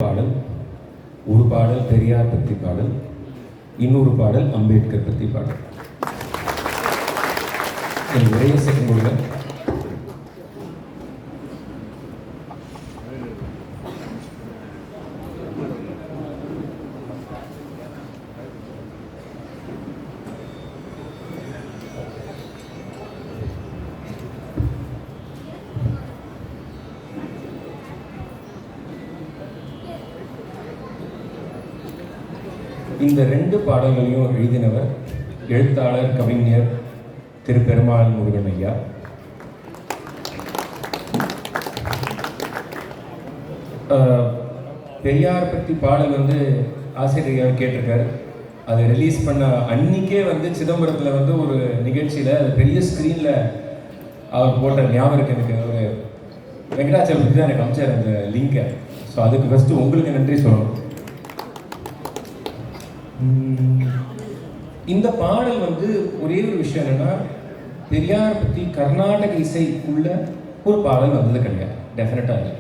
பாடல், ஒரு பாடல் பெரியார் பற்றி பாடல், இன்னொரு பாடல் அம்பேத்கர் பற்றி பாடல். என் உரையை செகண்ட் கொடுங்க. இந்த ரெண்டு பாடல்களையும் எழுதினவர் எழுத்தாளர் கவிஞர் திரு பெருமாள் முருகன் ஐயா. பெரியார் பற்றி பாடல் ஆசிரியர் கேட்டிருக்காரு. அதை ரிலீஸ் பண்ண அன்னைக்கே சிதம்பரத்தில் ஒரு நிகழ்ச்சியில் அது பெரிய ஸ்க்ரீனில் அவர் போட்ட ஞாபகம் இருக்கு. எனக்கு ஒரு வெங்கடாச்சலபதி தான் எனக்கு அமைச்சார் அந்த லிங்கை. ஸோ அதுக்கு ஃபஸ்ட்டு உங்களுக்கு நன்றி சொல்லணும். இந்த பாடல் ஒரே ஒரு விஷயம் என்னன்னா, பெரியார் பற்றி கர்நாடக இசைக்குள்ள ஒரு பாடல் வந்தது கிடையாது. டெஃபினட்டாக இல்லை.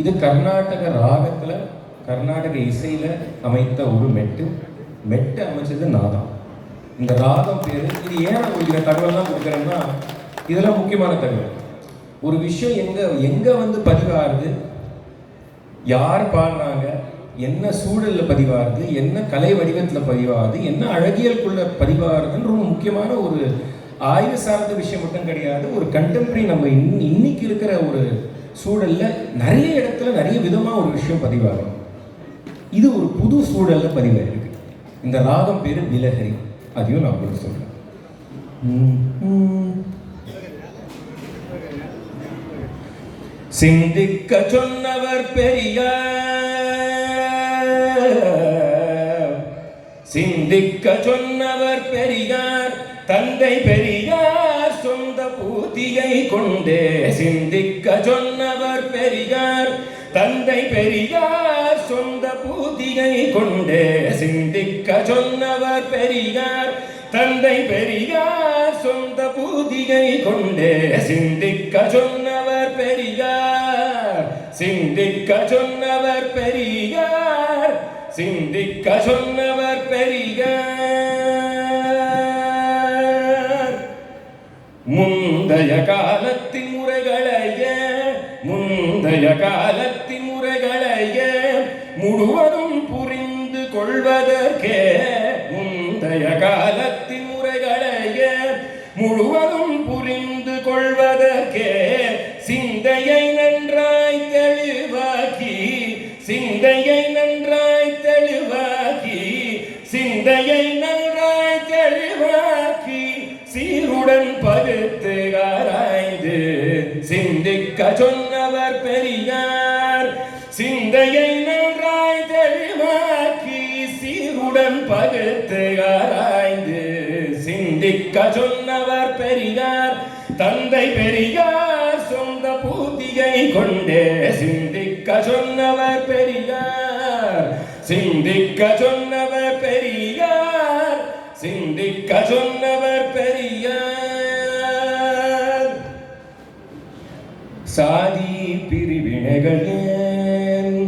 இது கர்நாடக ராகத்தில் கர்நாடக இசையில் அமைத்த ஒரு மெட்டு அமைச்சது நாதம். இந்த ராகம் பேர். இது ஏன் உங்களுக்கு தகவல்லாம் கொடுக்குறேன்னா, இதெல்லாம் முக்கியமான தகவல். ஒரு விஷயம் எங்கே பதிவாகுது, யார் பாடுறாங்க, என்ன சூழலில் பதிவாகுது, என்ன கலை வடிவத்தில் பதிவாகுது, என்ன அழகியலுக்குள்ள பதிவாகுதுன்னு ரொம்ப முக்கியமான ஒரு ஆய்வு சார்ந்த விஷயம் மட்டும் கிடையாது. ஒரு கண்டெம்பரரி நம்ம இன்னைக்கு இருக்கிற ஒரு சூழலில் நிறைய இடத்துல நிறைய விதமாக ஒரு விஷயம் பதிவாகும். இது ஒரு புது சூழலில் பதிவாயிருக்கு. இந்த ராகம் பேர் பிலஹரி. அதையும் நான் உங்களுக்கு சொல்றேன். சிந்திக்க சொன்னவர் பெரியார், சிந்திக்க சொன்னவர் பெரியார், தந்தை பெரியார் சொந்த பூதியை கொண்டே. சிந்திக்க சொன்னவர் பெரியார், தந்தை பெரியார் சொந்த பூதியை கொண்டே. சிந்திக்க சொன்னவர் பெரியார், தந்தை பெரியார் சொந்த பூதியை கொண்டே. சிந்திக்க சொன்னவர் பெரியார், சிந்திக்க சொன்னவர் பெரியார், சிந்திக்க சொன்னவர் பெரியார். முந்தைய காலத்தின் முறைகளையே, முந்தைய காலத்தின் முறைகளையே முழுவதும் புரிந்து கொள்வதற்கே. முந்தைய காலத்தின் முறைகளையே முழுவதும் புரிந்து கொள்வதற்கே சிந்தையை நன்றாய் தெளிவாக்கி, சிந்தையை நன்றாய் தெளிவாக்கி, சிந்தையை நன்றாய் தெளிவாக்கி, சீருடன் பகுத்து ஆராய்ந்து சிந்திக்க சொன்னவர் பெரியார். சிந்தையை நன்றாய் தெளிவாக்கி, சீருடன் பகுத்து ஆராய்ந்து சிந்திக்க சொன்னவர் பெரியார், தந்தை பெரியார் சொந்த பூதியை கொண்டே. சிந்திக்க சொன்னவர் பெரியார், சிந்திக்க சொன்னவர் பெரியார், சிந்திக்க சொன்னவர் பெரியார். சாதி பிரிவினைகள் ஏன்,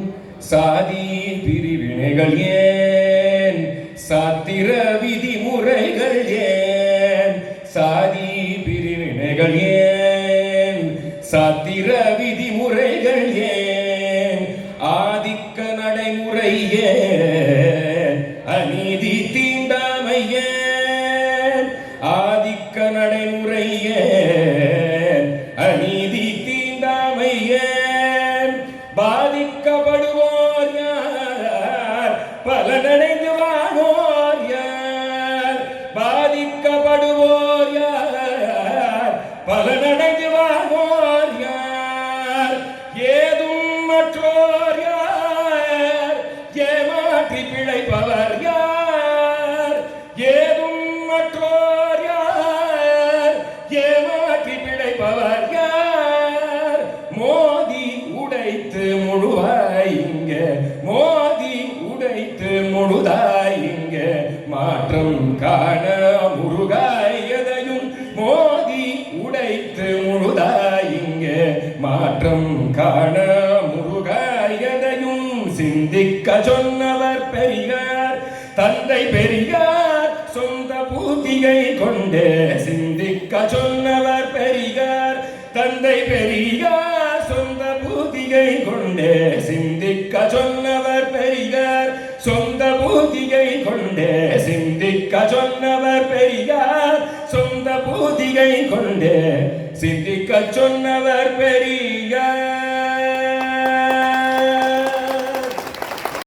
சாதி பிரிவினைகள் ஏன், சாத்திர விதிமுறைகள் ஏன், சாதி பிரிவினைகள் ஏன், சாத்திர விதிமுறைகள் ஏன், ஆதிக்க நடைமுறை ஏன், அநீதி தீண்டாமை ஏன், ஆதிக்க நடைமுறை ஏன், அநீதி தீண்டாமை ஏன், பாதிக்கப்படுவோர் யார், பலனடைந்து வாழோர் யார், பாதிக்கப்படுவோர் யார், பலனடைந்து வாழோர் யார், ஏதும் மற்றோர் யார், ஏமாற்றி பிழைப்பவர் யார், ஏதும் மற்றோர் யார், ஏமாற்றி பிழைப்பவர் யார், மோதி உடைத்து முழுவாய் இங்க, மோதி உடைத்து முழுதாய் இங்க, மாற்றம் காண முருகாய் எதையும் மோதி உடைத்து முழுதாய் இங்க, மாற்றம் காண முருகாய் எதையும் சிந்திக்க சொன்னவர் பெரியார், தந்தை பெரியார் சொந்த பூதிகை கொண்டே சிந்திக்க சொன்னவர் பெரியார், தந்தை பெரியார் சொந்த பூதிகை கொண்டே சிந்திக்க சொன்னவர் பெரியார், சொந்த பூதிகை கொண்டே சிந்திக்க சொன்னவர் பெரியார், சொந்த பூதிகை கொண்டே சிந்திக்க சொன்னவர் பெரியார்.